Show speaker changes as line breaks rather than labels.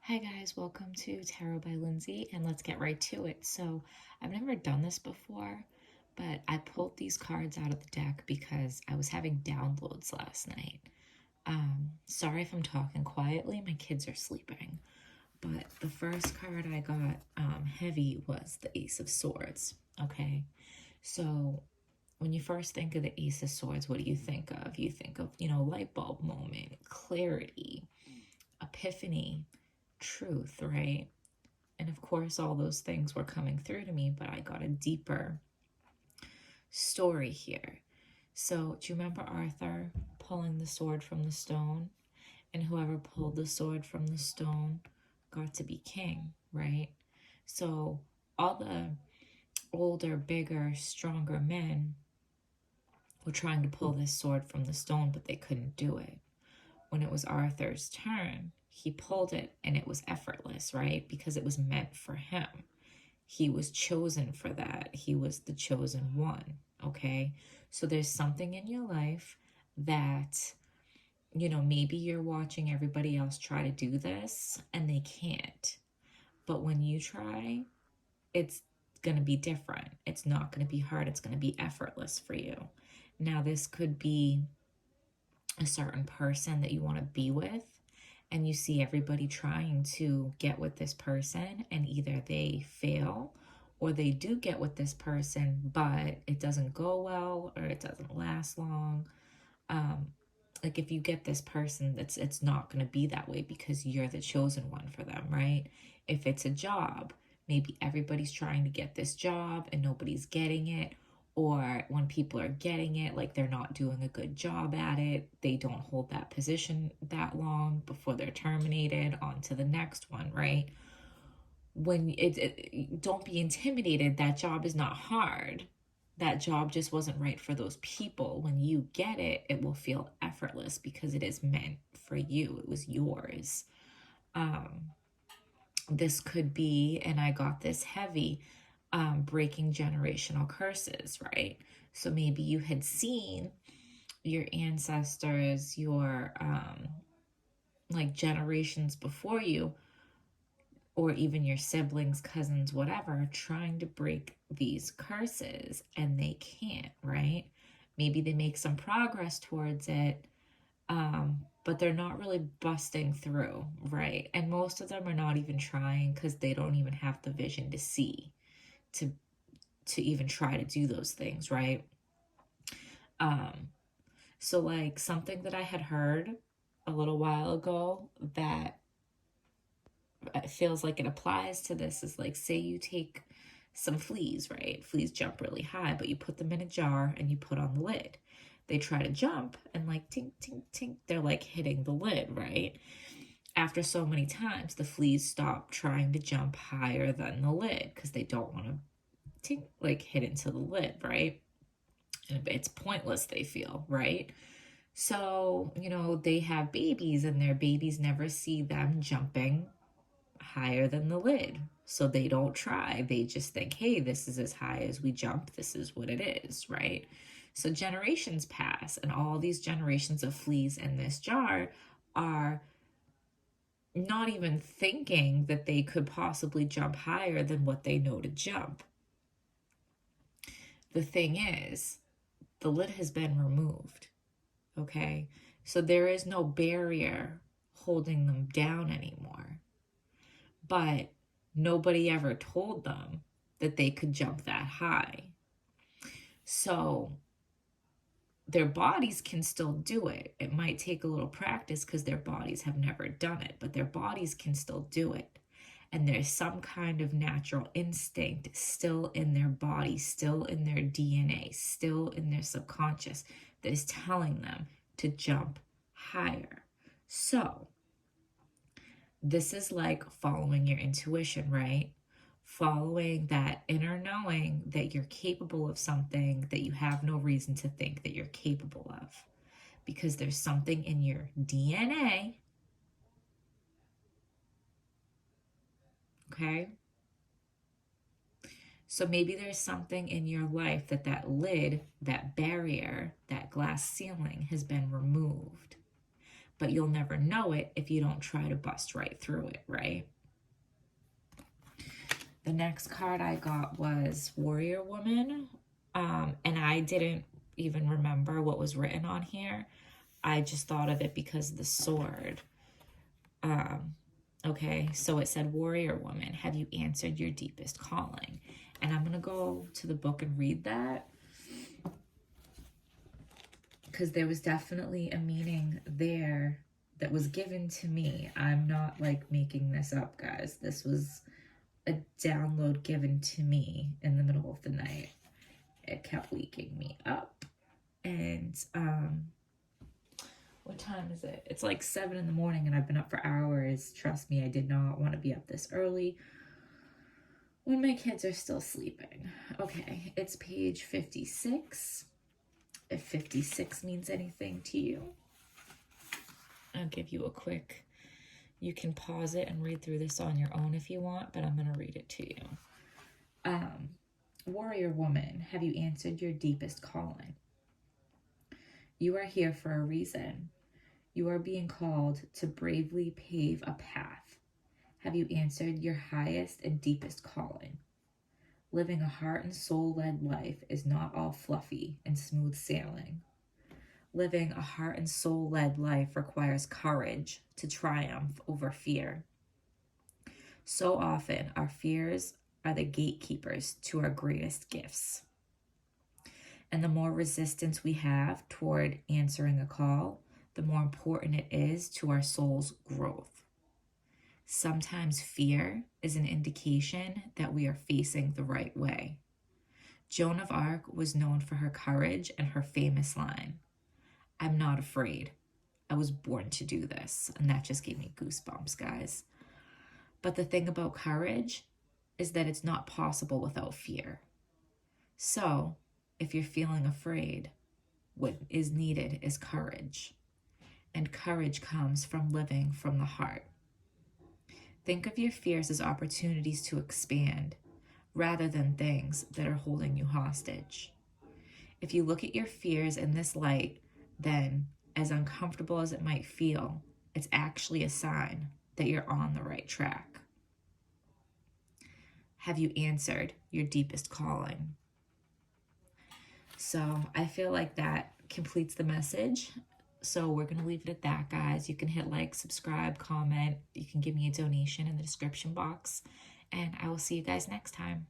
Hi guys, welcome to Tarot by Lindsay, and let's get right to it. So, I've never done this before, but I pulled these cards out of the deck because I was having downloads last night. Sorry if I'm talking quietly, my kids are sleeping. But the first card I got heavy was the Ace of Swords. Okay, so when you first think of the Ace of Swords, what do you think of? You think of, light bulb moment, clarity, epiphany, truth, right? And of course, all those things were coming through to me, but I got a deeper story here. So, do you remember Arthur pulling the sword from the stone? And whoever pulled the sword from the stone got to be king, right? So, all the older, bigger, stronger men were trying to pull this sword from the stone, but they couldn't do it. When it was Arthur's turn, he pulled it and it was effortless, right? Because it was meant for him. He was chosen for that. He was the chosen one, okay? So there's something in your life that, maybe you're watching everybody else try to do this and they can't. But when you try, it's going to be different. It's not going to be hard. It's going to be effortless for you. Now, this could be a certain person that you want to be with, and you see everybody trying to get with this person, and either they fail or they do get with this person, but it doesn't go well or it doesn't last long. Like if you get this person, it's not going to be that way because you're the chosen one for them, right? If it's a job, maybe everybody's trying to get this job and nobody's getting it, or when people are getting it, like they're not doing a good job at it, they don't hold that position that long before they're terminated, on to the next one, right? When don't be intimidated, that job is not hard. That job just wasn't right for those people. When you get it, it will feel effortless because it is meant for you. It was yours. This could be, and I got this heavy, breaking generational curses, right? So maybe you had seen your ancestors, your like generations before you, or even your siblings, cousins, whatever, trying to break these curses and they can't, right? Maybe they make some progress towards it, but they're not really busting through, right? And most of them are not even trying because they don't even have the vision to see, to even try to do those things, right? Um, so like something that I had heard a little while ago that it feels like it applies to this is like, say you take some fleas, right? Fleas jump really high, but you put them in a jar and you put on the lid. They try to jump and like tink, tink, tink, they're like hitting the lid, right? After so many times, the fleas stop trying to jump higher than the lid because they don't want to tink, like hit into the lid, right? And it's pointless, they feel, right? So, they have babies and their babies never see them jumping higher than the lid. So they don't try. They just think, hey, this is as high as we jump. This is what it is, right? So generations pass, and all these generations of fleas in this jar are not even thinking that they could possibly jump higher than what they know to jump. The thing is, the lid has been removed, okay? So there is no barrier holding them down anymore. But nobody ever told them that they could jump that high. So their bodies can still do it. It might take a little practice because their bodies have never done it, but their bodies can still do it. And there's some kind of natural instinct still in their body, still in their DNA, still in their subconscious that is telling them to jump higher. So this is like following your intuition, right? Following that inner knowing that you're capable of something that you have no reason to think that you're capable of. Because there's something in your DNA, okay? So maybe there's something in your life that lid, that barrier, that glass ceiling has been removed. but you'll never know it if you don't try to bust right through it, right? The next card I got was Warrior Woman, and I didn't even remember what was written on here. I just thought of it because of the sword. Okay, so it said, Warrior Woman, have you answered your deepest calling? And I'm going to go to the book and read that, because there was definitely a meaning there that was given to me. I'm not like making this up, guys. This was a download given to me in the middle of the night. It kept waking me up. And what time is it? It's like 7 in the morning and I've been up for hours. Trust me, I did not want to be up this early when my kids are still sleeping. Okay, it's page 56. If 56 means anything to you, I'll give you a quick, you can pause it and read through this on your own if you want, but I'm going to read it to you. Warrior Woman, have you answered your deepest calling? You are here for a reason. You are being called to bravely pave a path. Have you answered your highest and deepest calling? Living a heart and soul-led life is not all fluffy and smooth sailing. Living a heart and soul-led life requires courage to triumph over fear. So often, our fears are the gatekeepers to our greatest gifts. And the more resistance we have toward answering a call, the more important it is to our soul's growth. Sometimes fear is an indication that we are facing the right way. Joan of Arc was known for her courage and her famous line, "I'm not afraid. I was born to do this." And that just gave me goosebumps, guys. But the thing about courage is that it's not possible without fear. So, if you're feeling afraid, what is needed is courage. And courage comes from living from the heart. Think of your fears as opportunities to expand, rather than things that are holding you hostage. If you look at your fears in this light, then, as uncomfortable as it might feel, it's actually a sign that you're on the right track. Have you answered your deepest calling? So I feel like that completes the message. So we're going to leave it at that, guys. You can hit like, subscribe, comment. You can give me a donation in the description box. And I will see you guys next time.